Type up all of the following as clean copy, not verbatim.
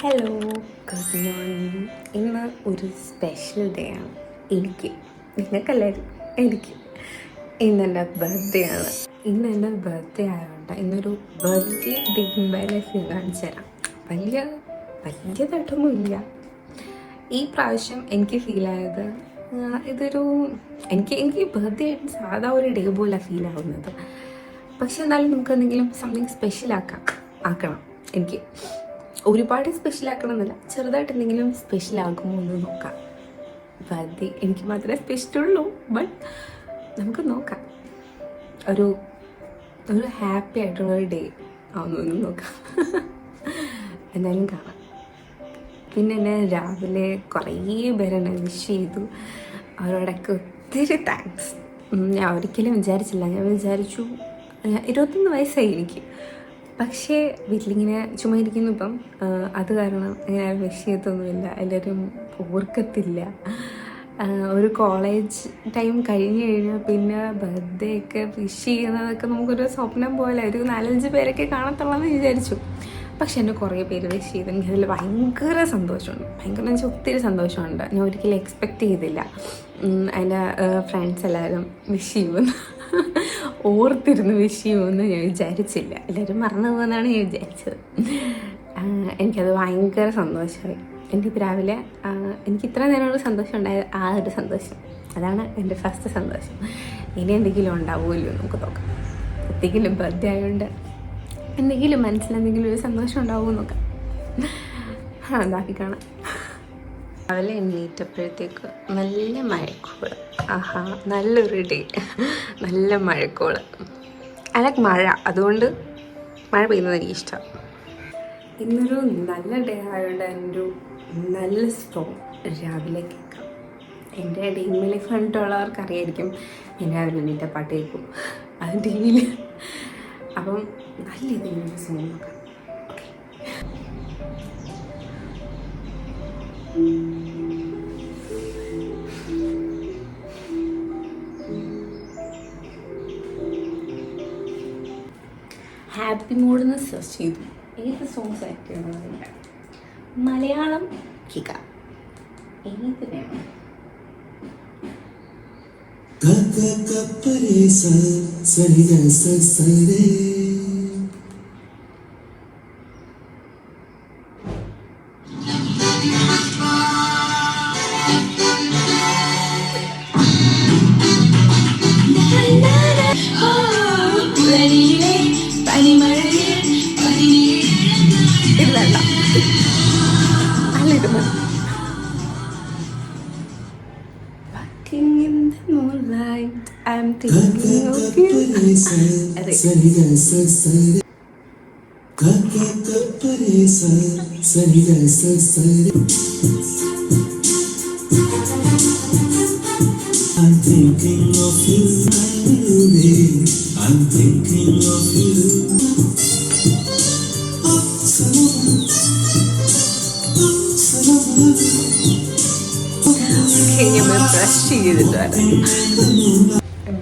Hello, good morning. ഇന്ന് ഒരു special day ആണ് എനിക്ക്, നിങ്ങൾക്കല്ലായിരുന്നു എനിക്ക്. ഇന്ന് എൻ്റെ ബർത്ത്ഡേ ആണ്. ഇന്ന് എൻ്റെ ബർത്ത്ഡേ ആയതുകൊണ്ട് ഇന്നൊരു ബർത്ത്ഡേ ഡേ ബൈ ലൈഫ് ഞാൻ കാണിച്ചു തരാം. വലിയതായിട്ടൊന്നും ഇല്ല. ഈ പ്രാവശ്യം എനിക്ക് ഫീലായത് ഇതൊരു എനിക്ക് ബർത്ത്ഡേ ആയിട്ട് സാധാ ഒരു ഡേ പോലെ ഫീൽ ആവുന്നത്. പക്ഷെ എന്നാലും നമുക്ക് എന്തെങ്കിലും സംതിങ് സ്പെഷ്യൽ ആക്കണം. എനിക്ക് ഒരുപാട് സ്പെഷ്യലാക്കണം എന്നല്ല, ചെറുതായിട്ട് എന്തെങ്കിലും സ്പെഷ്യലാകുമോ എന്ന് നോക്കാം. ബർത്ത്ഡേ എനിക്ക് മാത്രമേ സ്പെഷ്യലുള്ളൂ, ബട്ട് നമുക്ക് നോക്കാം. ഒരു ഹാപ്പി ആയിട്ടുള്ളൊരു ഡേ ആവുന്നു നോക്കാം. എന്തായാലും കാണാം. പിന്നെ എന്നെ രാവിലെ കുറേ പേരെന്നെ വിഷ് ചെയ്തു. അവരോടൊക്കെ ഒത്തിരി താങ്ക്സ്. ഞാൻ ഒരിക്കലും വിചാരിച്ചില്ല. ഞാൻ വിചാരിച്ചു 21 വയസ്സായി എനിക്ക്, പക്ഷേ വീട്ടിലിങ്ങനെ ചുമ്മാ ഇരിക്കുന്നു. ഇപ്പം അത് കാരണം ഇങ്ങനെ വിഷ് ചെയ്തൊന്നുമില്ല, എല്ലാവരും ഓർക്കത്തില്ല. ഒരു കോളേജ് ടൈം കഴിഞ്ഞ് കഴിഞ്ഞാൽ പിന്നെ ബർത്ത്ഡേ ഒക്കെ വിഷ് ചെയ്യുന്നതൊക്കെ നമുക്കൊരു സ്വപ്നം പോലെ ഒരു 4-5 പേരൊക്കെ കാണത്തുള്ളതെന്ന് വിചാരിച്ചു. പക്ഷെ എന്നെ കുറേ പേര് വിഷ് ചെയ്ത് എനിക്കതിൽ ഭയങ്കര സന്തോഷമുണ്ട്. ഭയങ്കര എന്ന് വെച്ചാൽ ഒത്തിരി സന്തോഷമുണ്ട്. ഞാൻ ഒരിക്കലും എക്സ്പെക്റ്റ് ചെയ്തില്ല എൻ്റെ ഫ്രണ്ട്സ് എല്ലാവരും വിഷ് ചെയ്യുമെന്ന്, ഓർത്തിരുന്ന് വിഷ് ചെയ്യുമെന്ന് ഞാൻ വിചാരിച്ചില്ല. എല്ലാവരും മറന്നു പോകുമെന്നാണ് ഞാൻ വിചാരിച്ചത്. എനിക്കത് ഭയങ്കര സന്തോഷമായി. എനിക്കിപ്പോൾ രാവിലെ എനിക്ക് ഇത്ര നേരമുള്ള സന്തോഷം ഉണ്ടായത് ആ ഒരു സന്തോഷം, അതാണ് എൻ്റെ ഫസ്റ്റ് സന്തോഷം. ഇനി എന്തെങ്കിലും ഉണ്ടാവുമല്ലോ നമുക്ക് നോക്കാം. എന്തെങ്കിലും ബർത്ത്ഡേ ആയതുകൊണ്ട് എന്തെങ്കിലും മനസ്സിലെന്തെങ്കിലും ഒരു സന്തോഷം ഉണ്ടാവുമോ നോക്കാം. ബാക്കി കാണാം. രാവിലെ എണ്ണീറ്റപ്പോഴത്തേക്ക് നല്ല മഴക്കോള്. ആഹാ, നല്ലൊരു ഡേ, നല്ല മഴക്കോള്. അതൊക്കെ മഴ, അതുകൊണ്ട് മഴ പെയ്യുന്നത് എനിക്കിഷ്ടം. ഇന്നൊരു നല്ല ഡേ ആയതുകൊണ്ട് എൻ്റെ നല്ല സോങ് രാവിലെ കേൾക്കാം. എൻ്റെ ഡ്രീം ലൈഫ് കണ്ടിട്ടുള്ളവർക്ക് അറിയായിരിക്കും, ഞാൻ രാവിലെ എണീറ്റ പാട്ട് കേൾക്കും അത് ടി വിയിൽ. അപ്പം നല്ല രീതിയിലുള്ള സോങ് നോക്കാം. ഹാപ്പി മൂഡെന്ന് സെർച്ച് ചെയ്തു. ഏത് സോങ് സെലക്ട് ചെയ്യണമെന്നില്ല. മലയാളം കേൾക്കാം. ഏത് വേണം? In the moonlight, I'm thinking of you. I'm thinking of you, I'm thinking of you.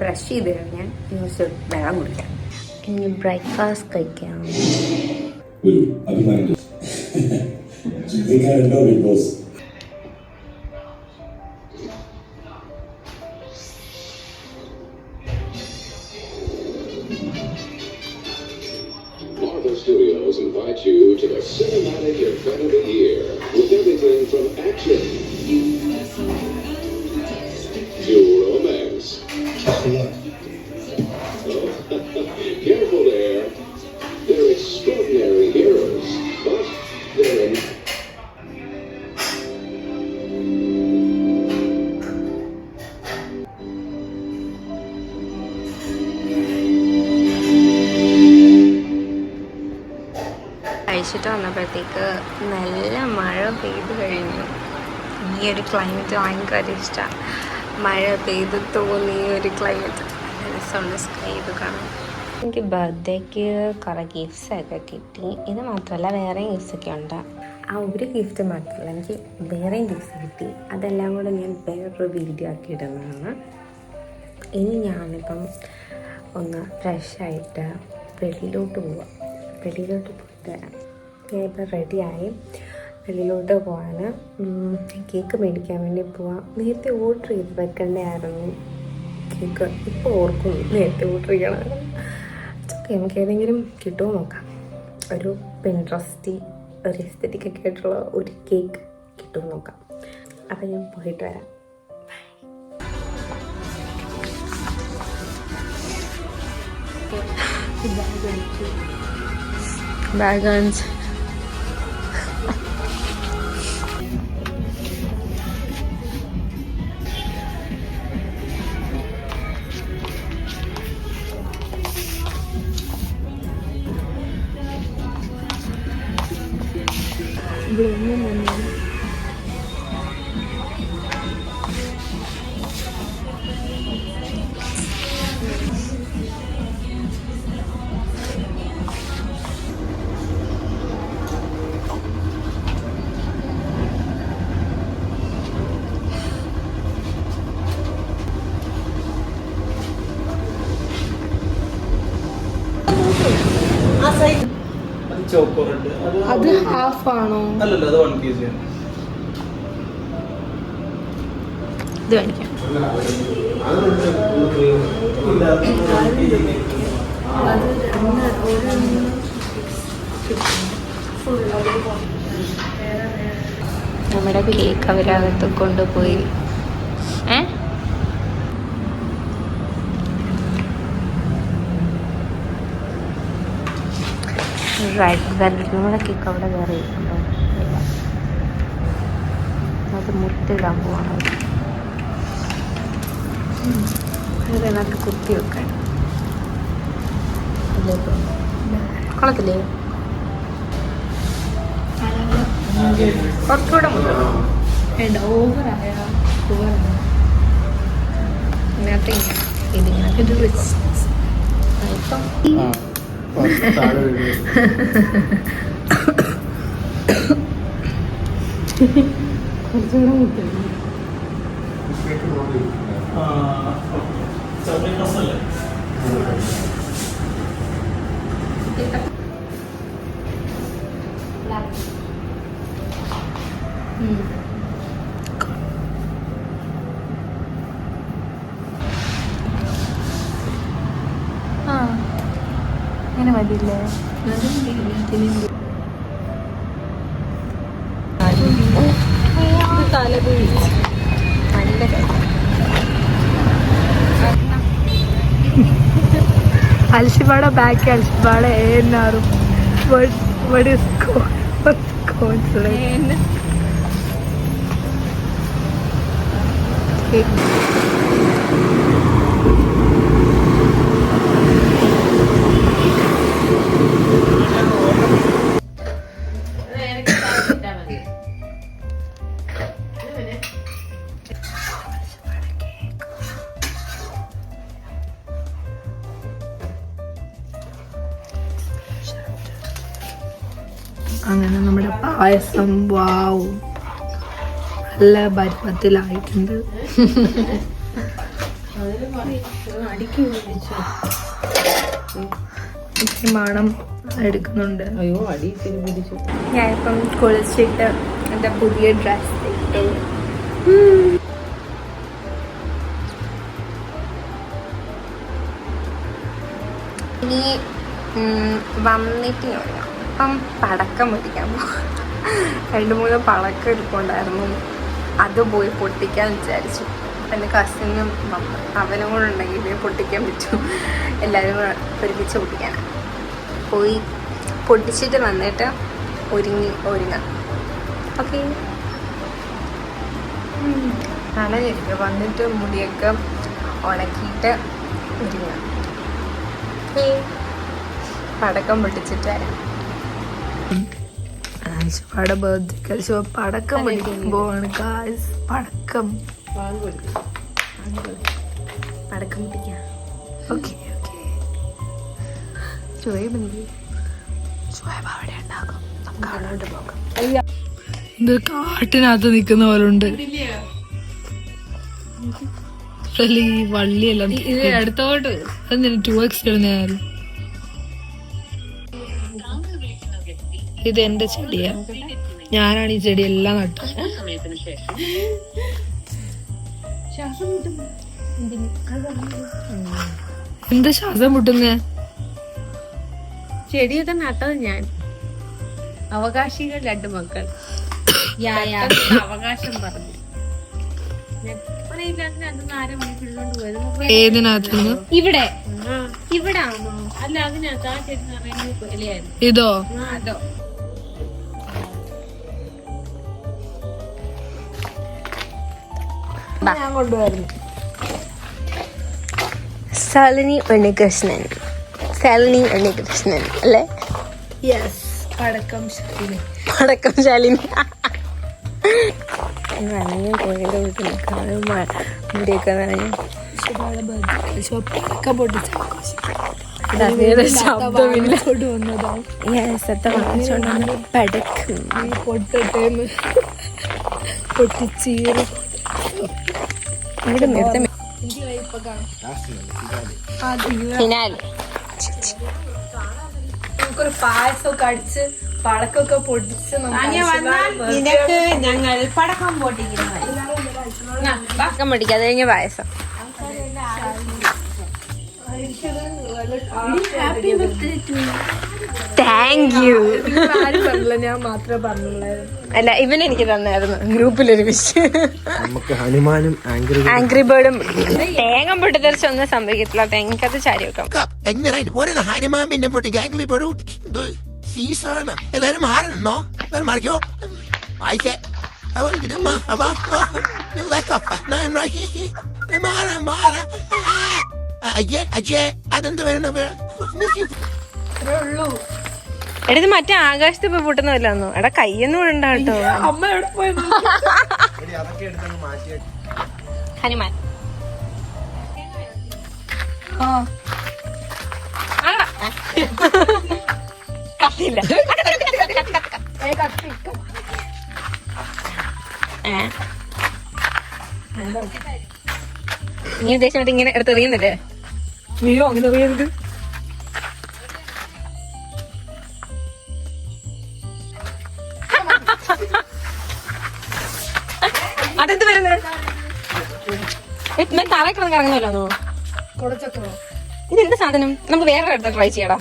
Brush ചെയ്ത് കഴിഞ്ഞാൽ വെള്ളം കുടിക്കാം. ഇനി ബ്രേക്ക്ഫാസ്റ്റ് കഴിക്കാം. Marvel Studios invite you to the cinematic event of the year with everything from action to romance. Careful there. They're extraordinary heroes, but they're in... കഴിച്ചിട്ട് വന്നപ്പോഴത്തേക്ക് നല്ല മഴ പെയ്ത് കഴിഞ്ഞു. ഈ ഒരു ക്ലൈമറ്റ് ഭയങ്കര ഇഷ്ടമാണ്. മഴ പെയ്ത് തോന്നിയ ഒരു ക്ലൈമറ്റ്, നല്ല രസമുണ്ട് സ്കൈ ഇത് കാണാൻ. എനിക്ക് ബർത്ത്ഡേക്ക് കുറേ ഗിഫ്റ്റ്സൊക്കെ കിട്ടി. ഇത് മാത്രമല്ല വേറെയും ഗിഫ്റ്റ്സൊക്കെ ഉണ്ട്. ആ ഒരു ഗിഫ്റ്റ് മാത്രമല്ല, എനിക്ക് വേറെയും ഗിഫ്റ്റ്സ് കിട്ടി. അതെല്ലാം കൂടെ ഞാൻ വേറൊരു വീഡിയോ ആക്കി ഇടുന്നതാണ്. ഇനി ഞാനിപ്പം ഒന്ന് ഫ്രഷായിട്ട് വെളിയിലോട്ട് പോവാം. വെളിയിലോട്ട് പോയിട്ട് ഞാൻ ഇപ്പം റെഡിയായി. വെളിയിലോട്ട് പോകാൻ കേക്ക് മേടിക്കാൻ വേണ്ടി പോവാം. നേരത്തെ ഓർഡർ ചെയ്ത് വെക്കണ്ടായിരുന്നു കേക്ക്. ഇപ്പോൾ ഓർക്കും നേരത്തെ ഓർഡർ ചെയ്യണം. ഓക്കെ, നമുക്ക് ഏതെങ്കിലും കിട്ടുമോ നോക്കാം. ഒരു പിൻട്രസ്റ്റി ഒരു എസ്തെറ്റിക് ഒക്കെ ആയിട്ടുള്ള ഒരു കേക്ക് കിട്ടുമോ നോക്കാം. അപ്പം ഞാൻ പോയിട്ട് വരാം. ബാഗ് കാണിച്ച് അത് ഹാഫ് ആണോ? അല്ലല്ലോ, അത് 1 kg ആണ്. ഇത് കാണിക്കാം. നമ്മുടെ കേക്ക് അവരകത്ത് കൊണ്ടുപോയി. റൈറ്റ് വെൽവെറ്റ് നമ്മുടെ കേക്ക് അവിടെ വേറെ ഇരിക്കുന്നുണ്ടോ? അത് മുട്ടിടാൻ പോവാണ്. അതിനകത്ത് കുത്തി വെക്കാൻ കൊള്ളത്തില്ലേ? കുറച്ചുകൂടെ വേണ്ട, ഓവറായ ഇതിനകത്ത് ഇതിനകത്ത് ഇത് വെച്ച് ഇപ്പം കുറച്ചുകൂടെ മുട്ടില്ല. അങ്ങനെ മതിയില്ലേ? അൽഷിബാട ബാക്ക് അൽഷിബാട ഏന്നാറും what is coincidence? അങ്ങനെ നമ്മുടെ പായസം വാവ് നല്ല പരുവത്തിലായിട്ടുണ്ട്. മണം എടുക്കുന്നുണ്ട്. അയ്യോ, അടി ഇത്തിരി പിടിച്ചു. ഞാനിപ്പം കുളിച്ചിട്ട് എൻ്റെ പുതിയ ഡ്രസ് ഇട്ടു. ഇനി വന്നിട്ട് അപ്പം പടക്കം പൊട്ടിക്കാൻ പോകും. 2-3 പടക്കം ഇരിപ്പുണ്ടായിരുന്നു. അത് പോയി പൊട്ടിക്കാൻ വിചാരിച്ചു. എൻ്റെ കസിനും അവനും കൂടെ ഉണ്ടെങ്കിൽ പൊട്ടിക്കാൻ പറ്റും. എല്ലാവരും കൂടെ ഒരുമിച്ച് പൊട്ടിക്കാനാണ്. പോയി പൊട്ടിച്ചിട്ട് വന്നിട്ട് ഒരുങ്ങാം. ഓക്കെ, നനഞ്ഞിരിക്കും. വന്നിട്ട് മുടിയൊക്കെ ഉണക്കിയിട്ട് ഒരുങ്ങാം. ഓക്കെ, പടക്കം പൊട്ടിച്ചിട്ട് വരാം. ആയിഷയുടെ ബർത്ത്ഡേക്ക് പടക്കം പൊട്ടിക്കുമ്പോഴാണ് പടക്കം പൊട്ടിക്കാം. ഓക്കെ ഓക്കെ, അവിടെ ഉണ്ടാകും. നമുക്ക് അവിടോട്ട് പോകാം. ഇത് കാട്ടിനകത്ത് നിക്കുന്ന പോലെ ഉണ്ട്. വള്ളിയെല്ലാം ഇത് അടുത്തോട്ട് 2x ഇടുന്നതായിരുന്നു. ഇത് എന്റെ ചെടിയാ. ഞാനാണ് ഈ ചെടി എല്ലാം നട്ടു. എന്താ ശ്വാസം മുട്ടുന്നേ? ചെടിയൊക്കെ നട്ടത് ഞാൻ. അവകാശികൾ 2 മക്കൾ അവകാശം പറഞ്ഞു. ഏതിനകത്തുനിന്ന്? ഇവിടെ ഇവിടെ ആണോ? അല്ല, അതിനകത്ത് ആ ചെടി നിറയെ ഇതോ? അതോ. ഞാൻ കൊണ്ടുവരുന്നു. ശാലിനി ഉണ്ണികൃഷ്ണൻ അല്ലേ? യെസ്, പടക്കം ശാലിനി. പടക്കം ശാലിനി. നനഞ്ഞ കോഴിയുടെ വീട്ടിൽ നിൽക്കാതെ മുടിയൊക്കെ നനഞ്ഞു. പടക്കം പൊട്ടിച്ച ശബ്ദമില്ല. വന്നതാണ്. പടക്കം പൊട്ടട്ടേന്ന് പൊട്ടിച്ചീറ്. ഇവിടെ നേരത്തെ ഫിനാലെ നമുക്കൊരു പായസമൊക്കെ അടിച്ച് പടക്കമൊക്കെ പൊട്ടിച്ച് നിനക്ക് ഞങ്ങൾ പടക്കം പൊട്ടിക്കുന്നത്. പടക്കം പൊട്ടിക്കുക, അത് കഴിഞ്ഞ പായസം. Thank you. ആരും പറഞ്ഞില്ല, ഞാൻ മാത്രമേ പറഞ്ഞുള്ളായിരുന്നു. അല്ല, ഇവനെനിക്ക് തന്നായിരുന്നു ഗ്രൂപ്പിലൊരു വിഷ്. നമുക്ക് ഹനുമാനും ആംഗ്രി ബേർഡും തേങ്ങ പൊട്ടിത്തെറിച്ച് ഒന്നും സംഭവിക്കത്തില്ല. തേങ്ങക്കത് ചാരി വെക്കാം. എങ്ങനെയായിട്ട് പോരുന്ന ഹനുമാൻ പിന്നെ പൊട്ടിക്ക് ആംഗ്രി ബേർഡ് സീസണ് എല്ലാവരും മാറണോ? എല്ലാവരും മാറിക്കോ വായിക്കേ അജയ് അതെന്ത് വരുന്ന എടത് മറ്റേ ആകാശത്ത് ഇപ്പൊ പൊട്ടുന്നില്ലാന്നോ? എടാ കയ്യൊന്നും ഉണ്ടാട്ടോ. അമ്മ എവിടെ പോയത്? ഹനുമാൻ കത്തില്ല. നീ ഉദ്ദേശിച്ചിട്ട് ഇങ്ങനെ എടുത്തെറിയുന്നില്ലേ? നീയോ അങ്ങനെ അറിയരുത്. അതെന്ത് വരുന്നത്? തറ കിടന്ന് ഇറങ്ങുന്നല്ലോ. കൊടച്ചക്കറോ? ഇതെന്ത് സാധനം? നമുക്ക് വേറെ അടുത്ത് ട്രൈ ചെയ്യടാ.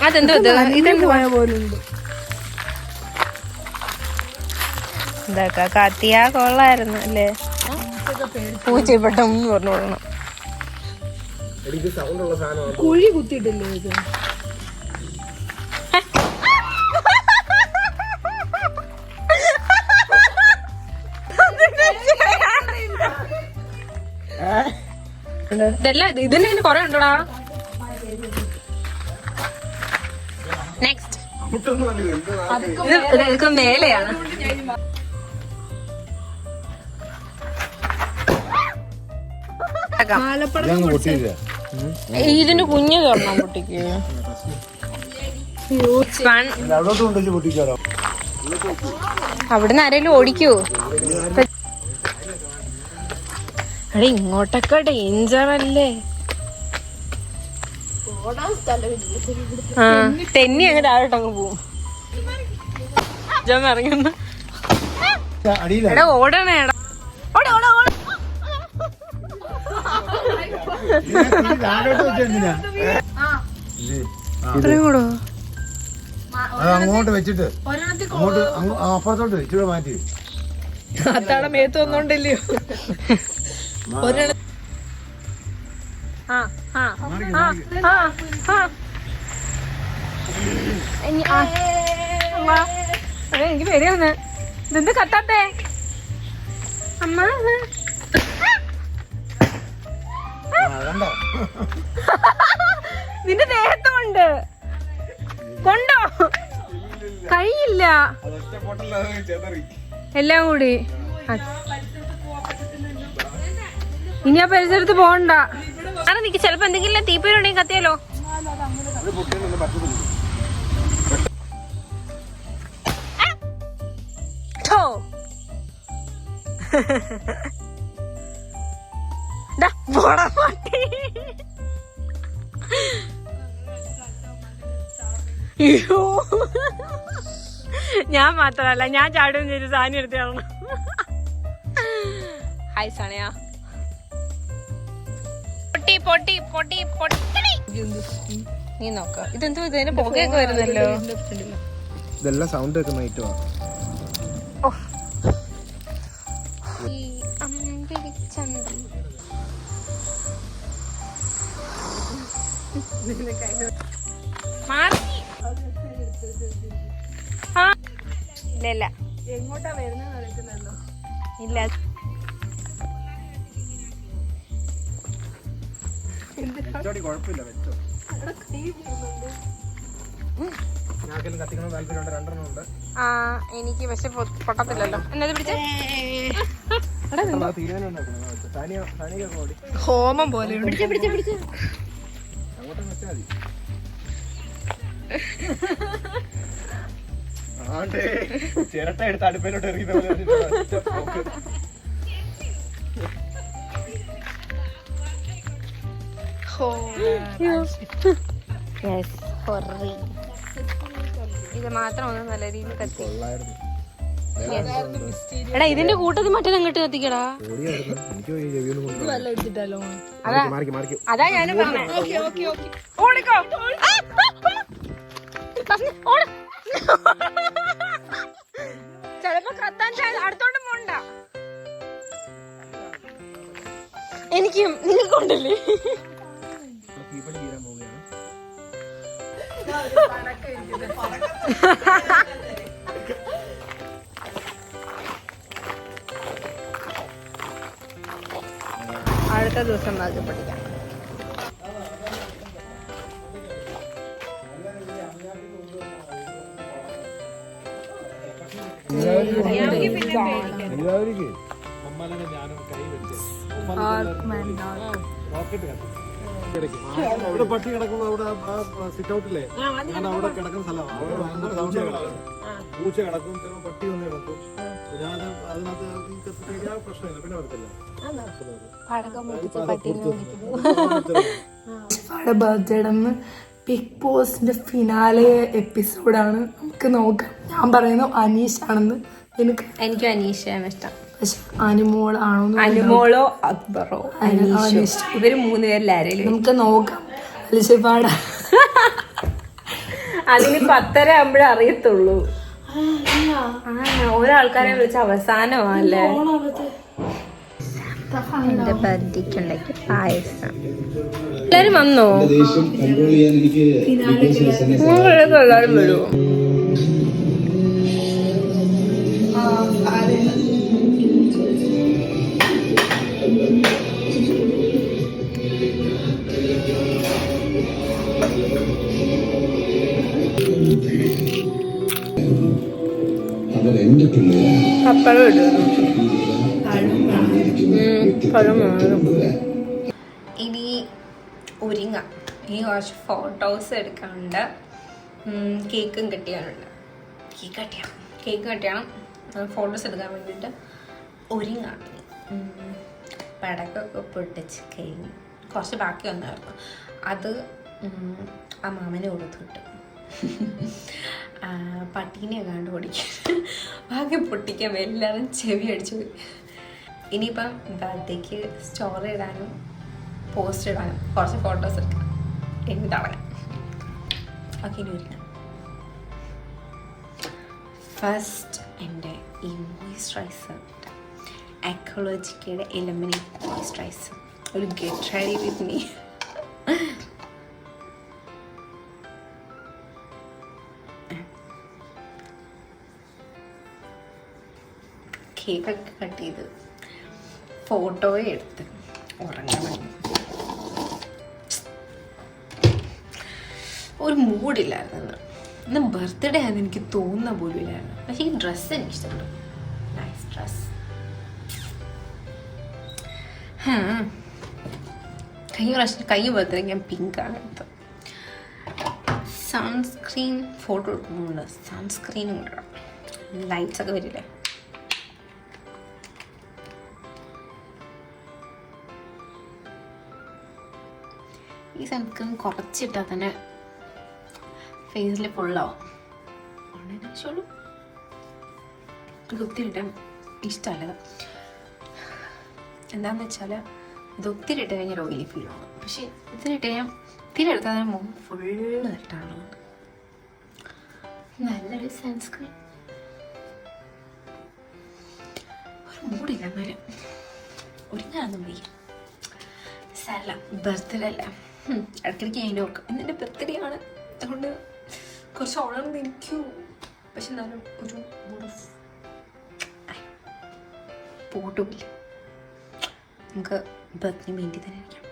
അതെന്തോ ഇതെന്ത് പോയ പോലുണ്ട്. ഇതൊക്കെ കത്തിയാ കൊള്ളായിരുന്നു അല്ലേ? പൂച്ചപ്പെട്ടെന്ന് പറഞ്ഞോളണം. കുഴി കുത്തിയിട്ടില്ലേ ഇത്? ഇതല്ല, ഇതിന് കൊറേ ഉണ്ടോടാ. നെക്സ്റ്റ് ഇതൊക്കെ മേലെയാണ്. ഇതിന്റെ കുഞ്ഞു തുറന്നാ പൊട്ടിക്ക്. അവിടുന്ന് ആരെങ്കിലും ഓടിക്കോ? അടെ ഇങ്ങോട്ടൊക്കെ ഡേഞ്ചർ അല്ലേ? ആ, തെന്നി അങ്ങ് താഴോട്ടങ്ങ് പോവും. ഇറങ്ങുന്ന എടാ ഓടണേടാ. അങ്ങോട്ട് വെച്ചിട്ട് അങ്ങോട്ട് അപ്പുറത്തോട്ട് ഇച്ചിരി മാറ്റി. അത്താടെ മേത്ത് വന്നോണ്ടല്ലയോ? എനിക്ക് പേടിയാവുന്ന. ഇതെന്ത് കത്താത്തേ അമ്മ? നിന്റെ ദേഹത്തുമുണ്ട്. കൊണ്ടോ? കഴിയില്ല എല്ലാം കൂടി. ഇനി ആ പരിസരത്ത് പോകണ്ട. അതെ, നിക്ക് ചിലപ്പോ എന്തെങ്കിലും തീപ്പേരുണ്ടെങ്കിൽ കത്തിയാലോ? ഞാൻ മാത്രല്ല, ഞാൻ ചാടുകയും ചെയ്തു. സാധനം എടുത്ത് തരണം. ഹായ് സണയാ. പൊട്ടി പൊട്ടി പൊട്ടി പൊട്ടി. നീ നോക്ക, ഇതെന്തോ ഇതിന് പുകയൊക്കെ വരുന്നല്ലോ. ഇതെല്ലാം സൗണ്ട് വെക്കുന്ന ഐറ്റമാണ്. ഈ അമ്പിളിച്ചന്തം ഇല്ല എങ്ങോട്ടാ വരുന്നത് ഇല്ല. കുഴപ്പമില്ല, വെച്ചോ. കത്തിക്കണം താല്പര്യമുണ്ട്, 2 ഉണ്ട്. ആ എനിക്ക് പക്ഷെ പൊട്ടത്തില്ലല്ലോ. എന്നത് പിടിച്ച ഹോമം പോലെ പിടിച്ച പിടിച്ച പിടിച്ച. അങ്ങോട്ടും വെച്ചാൽ മതി. ചിരട്ട എടുത്ത് അടുപ്പിലോട്ട് എറിയുന്ന ഇത് മാത്രം ഒന്ന് നല്ല രീതിയിൽ കത്തി. എടാ ഇതിന്റെ കൂട്ടത്തിൽ മറ്റേ അങ്ങോട്ട് കത്തിക്കടാ. അതാ ഞാനും പറഞ്ഞേ. ഓടിക്കോ. ചെലപ്പോ കത്താൻ അടുത്തോണ്ട് പോണ്ട. എനിക്കും നിങ്ങൾക്കുണ്ടല്ലേ. അടുത്ത ദിവസം ബാക്കി പഠിക്കാം. ഇവിടെ പട്ടി കിടക്കുമ്പോ അവിടെ സിറ്റ് ഔട്ടില്ലേ, ഞാൻ അവിടെ കിടക്കുന്ന സ്ഥലമാണ്. പൂച്ച കിടക്കും, ചിലപ്പോൾ പട്ടി വന്ന് കിടക്കും. ഞാൻ അതിനകത്ത് പ്രശ്നമില്ല, പിന്നെ വരത്തില്ല. ബർത്ത്ഡേ ബിഗ് ബോസിന്റെ ഫിനാലെ എപ്പിസോഡാണ്. നമുക്ക് നോക്കാം. ഞാൻ പറയുന്നു അനീഷ് ആണെന്ന്. എനിക്കും അനീഷയാണ് ഇഷ്ടം. പക്ഷെ അനുമോളാണോ, അനുമോളോ അക്ബറോ അനീഷോ, ഇവര് 3 പേരിലാരേലും നമുക്ക് നോക്കാം. അലിശപ്പാട അതിന് 10:30 ആകുമ്പോഴേ അറിയത്തുള്ളൂ. ഒരാൾക്കാരെ വിളിച്ച അവസാനമല്ലേ. എന്റെ ബർത്ത്ഡേക്കുണ്ടാക്കി പായസം. എല്ലാരും വന്നോ? എല്ലാരും വരുമോ? പപ്പടം ഇനി ഒരുങ്ങാം. ഇനി കുറച്ച് ഫോട്ടോസ് എടുക്കാനുണ്ട്. കേക്കും കെട്ടിയാനുണ്ട്. കേക്ക് കെട്ടിയാണ് ഫോട്ടോസ് എടുക്കാൻ വേണ്ടിയിട്ട് ഒരുങ്ങാം. പടക്കൊക്കെ പൊട്ടിച്ച് കഴിഞ്ഞ് കുറച്ച് ബാക്കി വന്നായിരുന്നു. അത് ആ മാമനെ കൊടുത്തിട്ട് പട്ടീനെ കണ്ട് ഓടിക്കാൻ ബാക്കി പൊട്ടിക്കാൻ എല്ലാവരും ചെവി അടിച്ചു പോയി. ഇനിയിപ്പം ബർത്ത്ഡേക്ക് സ്റ്റോറി ഇടാനും പോസ്റ്റ് ഇടാനും കുറച്ച് ഫോട്ടോസ് എടുക്കാം. എന്നെ തുടങ്ങാം. ഓക്കെ, ഇനി വരിക. ഫസ്റ്റ് എൻ്റെ ഈ മോയ്സ്ചറൈസർ, എക്കോളജിക്കയുടെ എലിമിനേറ്റ് മോയ്സ്ചറൈസർ. ഒരു ഗെറ്റ് റെഡി വിത്ത് മീ. കേക്കൊക്കെ കട്ട് ചെയ്ത് ഫോട്ടോയും എടുത്ത് ഉറങ്ങണം. ഒരു മൂഡില്ലായിരുന്നു ഇന്ന്. ബർത്ത്ഡേ ആണെന്ന് എനിക്ക് തോന്നുന്ന പോലും ഇല്ലായിരുന്നു. പക്ഷേ ഈ ഡ്രസ്സ് എനിക്ക് ഇഷ്ടപ്പെട്ടു. Nice dress. കഴിഞ്ഞ ബർത്ത്ഡേ ഞാൻ പിങ്കാണ് എടുത്തത്. സൺസ്ക്രീൻ ഫോട്ടോ എടുക്കുന്നുണ്ട്. സൺസ്ക്രീനും ഇടണം. ലൈറ്റ്സ് ഒക്കെ വരില്ലേ. ഈ സൺസ്ക്രീൻ കുറച്ചിട്ടാൽ തന്നെ ഫേസിൽ ഫുള്ളാവും. എനിക്ക് ഒത്തിരി ഇടാൻ ഇഷ്ടമല്ല. എന്താണെന്ന് വെച്ചാൽ ഇത് ഒത്തിരി ഇട്ട് കഴിഞ്ഞാൽ ഓയിലി ഫീൽ ആവും. പക്ഷേ ഇതിലിട്ട് ഞാൻ ഒത്തിരി എടുത്താൽ മുഖം ഫുള്ള് ഇട്ടാണ്. നല്ലൊരു സൺസ്ക്രീൻ. ഒരു മൂടില്ല എന്നാലും ഒരുങ്ങാനൊന്നും വയ്യ. സല്ല ബർത്ത്ഡേ അല്ല, ഇടയ്ക്കിടയ്ക്ക് അതിൻ്റെ ഓർക്കും. ഇന്നെൻ്റെ ബർത്ത്ഡേ ആണ്, അതുകൊണ്ട് കുറച്ച് ഓണം എനിക്കു. പക്ഷെ എന്നാലും ഒരു മൂഡ് ഓഫ് പോട്ടുമില്ല. നമുക്ക് ബർത്ത്ഡേ വേണ്ടി തന്നെ ഇരിക്കാം.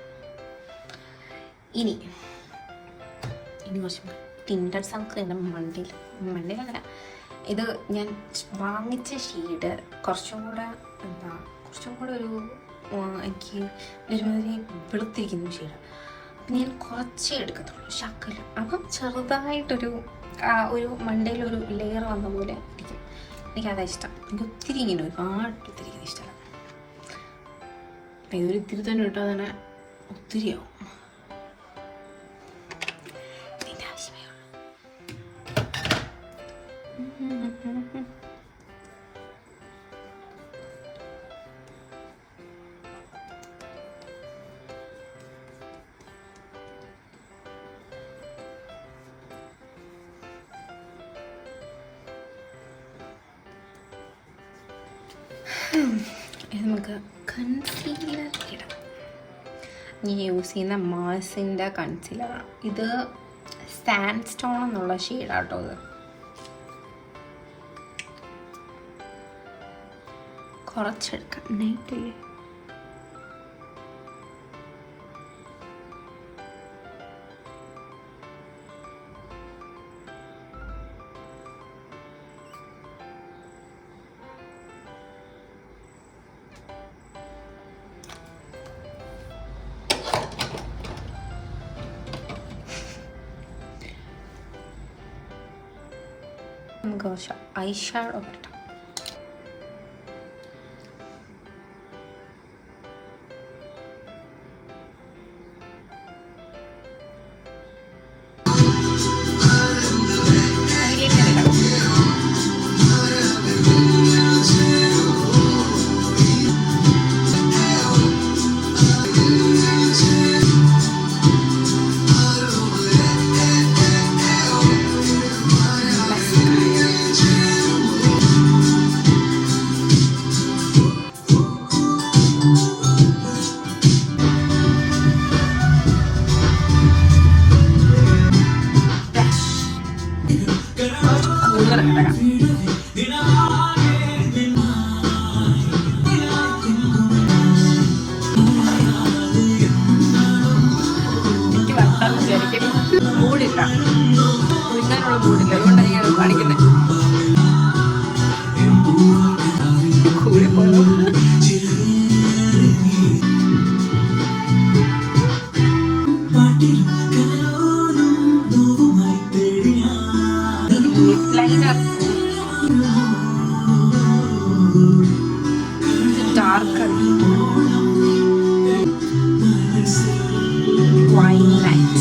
ഇനി കുറച്ച് ടിൻഡർ സൺസ്ക്രീൻ മണ്ടയിലല്ല. ഇത് ഞാൻ വാങ്ങിച്ച ഷെയ്ഡ് കുറച്ചും കൂടെ ഒരു എനിക്ക് ഒരുമാതിരി വെളുത്തിരിക്കുന്ന ഷെയ്ഡ്. അപ്പം ഞാൻ കുറച്ചേ എടുക്കത്തുള്ളൂ, ശക്കല. അപ്പം ചെറുതായിട്ടൊരു മണ്ടയിലൊരു ലെയർ വന്ന പോലെ ഇരിക്കും. എനിക്കതാ ഇഷ്ടം. എനിക്ക് ഒത്തിരി ഇങ്ങനെ ഒരുപാട് ഒത്തിരിക്കുന്നത് ഇഷ്ടമല്ല. ഇതൊരു ഇത്തിരി തന്നെ ഇട്ടാൽ തന്നെ ഒത്തിരിയാവും. ഇതിൻ്റെ ആവശ്യമേ ഉള്ളൂ. ഇത് നമുക്ക് കൺസീലർ ഇടാം. ഞാൻ യൂസ് ചെയ്യുന്ന മാസിൻ്റെ കൺസീലറാണ് ഇത്. സാൻഡ് സ്റ്റോൺ എന്നുള്ള ഷെയ്ഡാട്ടോ ഇത്. കുറച്ചെടുക്കാം, നൈറ്റില്ലേ. നമുക്ക് കുറച്ച് ഐ ഷാഡോ ഇട്ടാം. മൂടില്ല, കുഴിക്കാനുള്ള മൂടില്ല. അതുകൊണ്ടാണ് ഞാൻ കാണിക്കുന്നത്. കൂടി പോയോ? Liner dark wine light.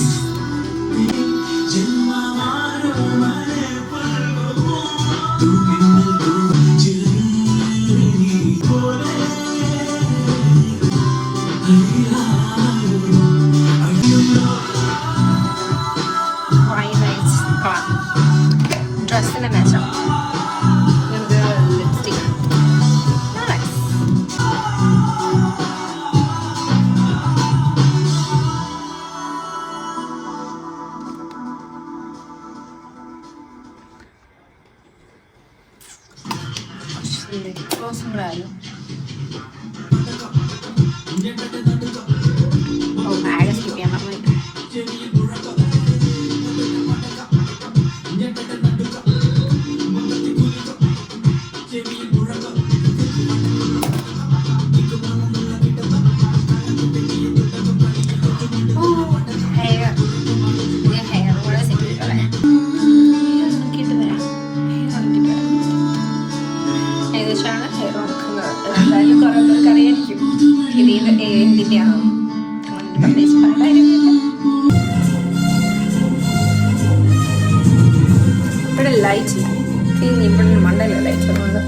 ഡ്രസ്സിൻ്റെ മാച്ചാണ്. ലിപ്സ്റ്റിക് ക്ലോസും കൂടെ ആയാലും. ബാഗ് സ്കിപ്പ് ചെയ്യാൻ പറഞ്ഞു. ഏകദേശമാണ് ഹെയർ ഉണക്കുന്നത്. എന്തായാലും കുറേ പേർക്ക് അറിയായിരിക്കും ഇത് എന്തിൻ്റെയാണ്. പ്രത്യേകിച്ച് പറയാനില്ല. ഇവിടെ ലൈറ്റ് ഇവിടെ മണ്ടയിലല്ല അയച്ചതുകൊണ്ട്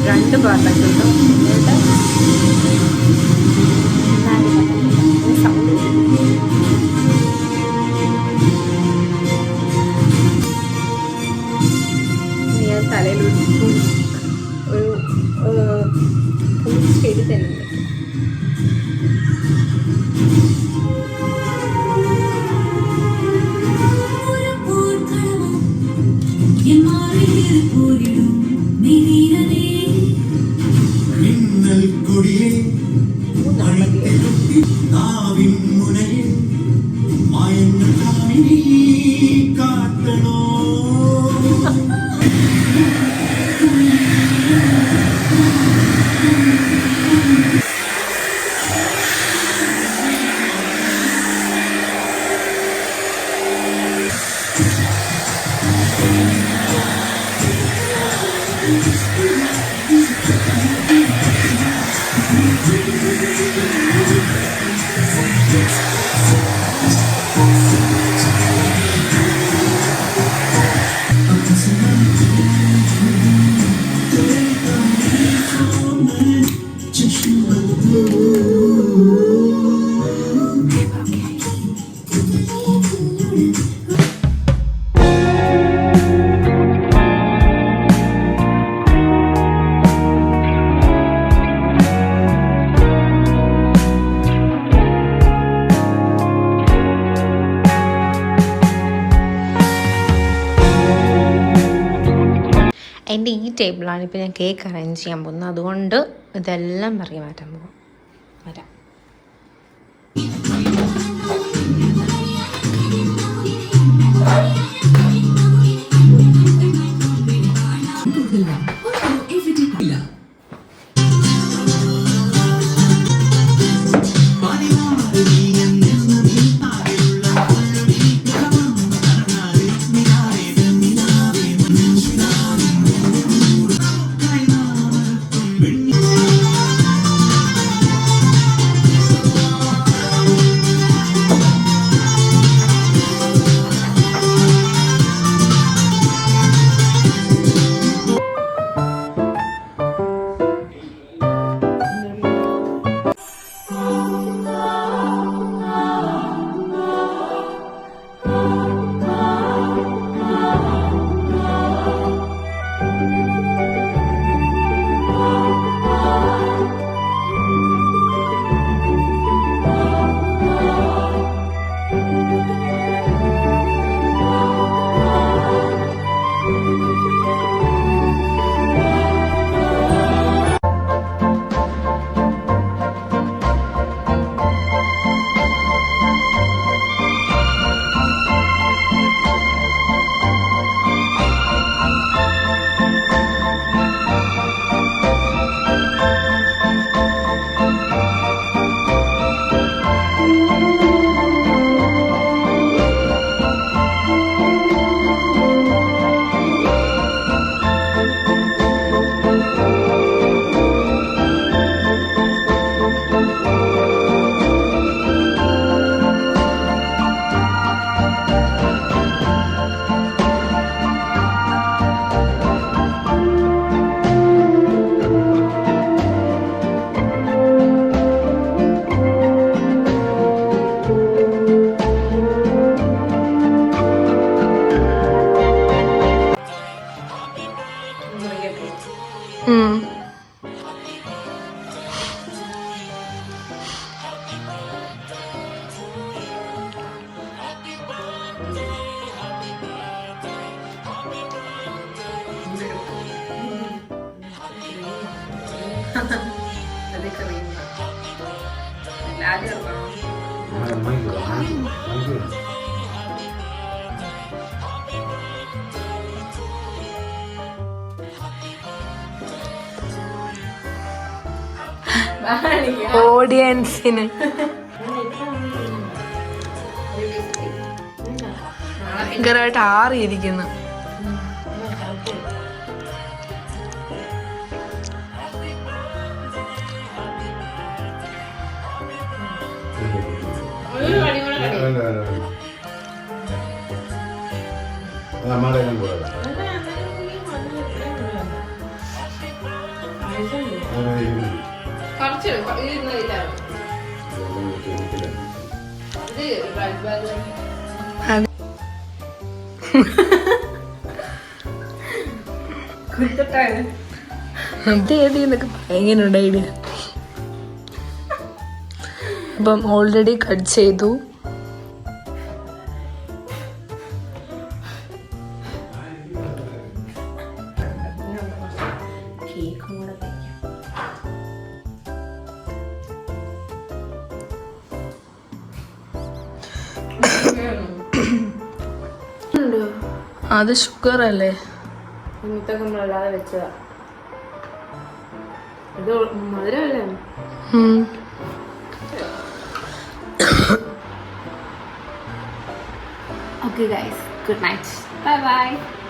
രണ്ട് പാർട്ടൊക്കെ കിട്ടും. എന്നിട്ട് സൗണ്ട് ഞാൻ തലയിൽ ഒരു ചെടി തന്നെ എൻ്റെ ഈ ടേബിളാണ് ഇപ്പോൾ ഞാൻ കേക്ക് അറേഞ്ച് ചെയ്യാൻ പോകുന്നത്. അതുകൊണ്ട് ഇതെല്ലാം പറയും മാറ്റാൻ പോകും. വരാം. ഓഡിയൻസിന് ഭയങ്കരമായിട്ട് ആറിയിരിക്കുന്നു. എന്നൊക്കെ എങ്ങനെയുണ്ട് ഐഡിയ? അപ്പം ഓൾറെഡി കട്ട് ചെയ്തു. അത് ഷുഗർ അല്ലേ? നമ്മളല്ലാതെ വെച്ചതാ. ഇത് മധുരമല്ലേ? Okay guys, good night. Bye bye.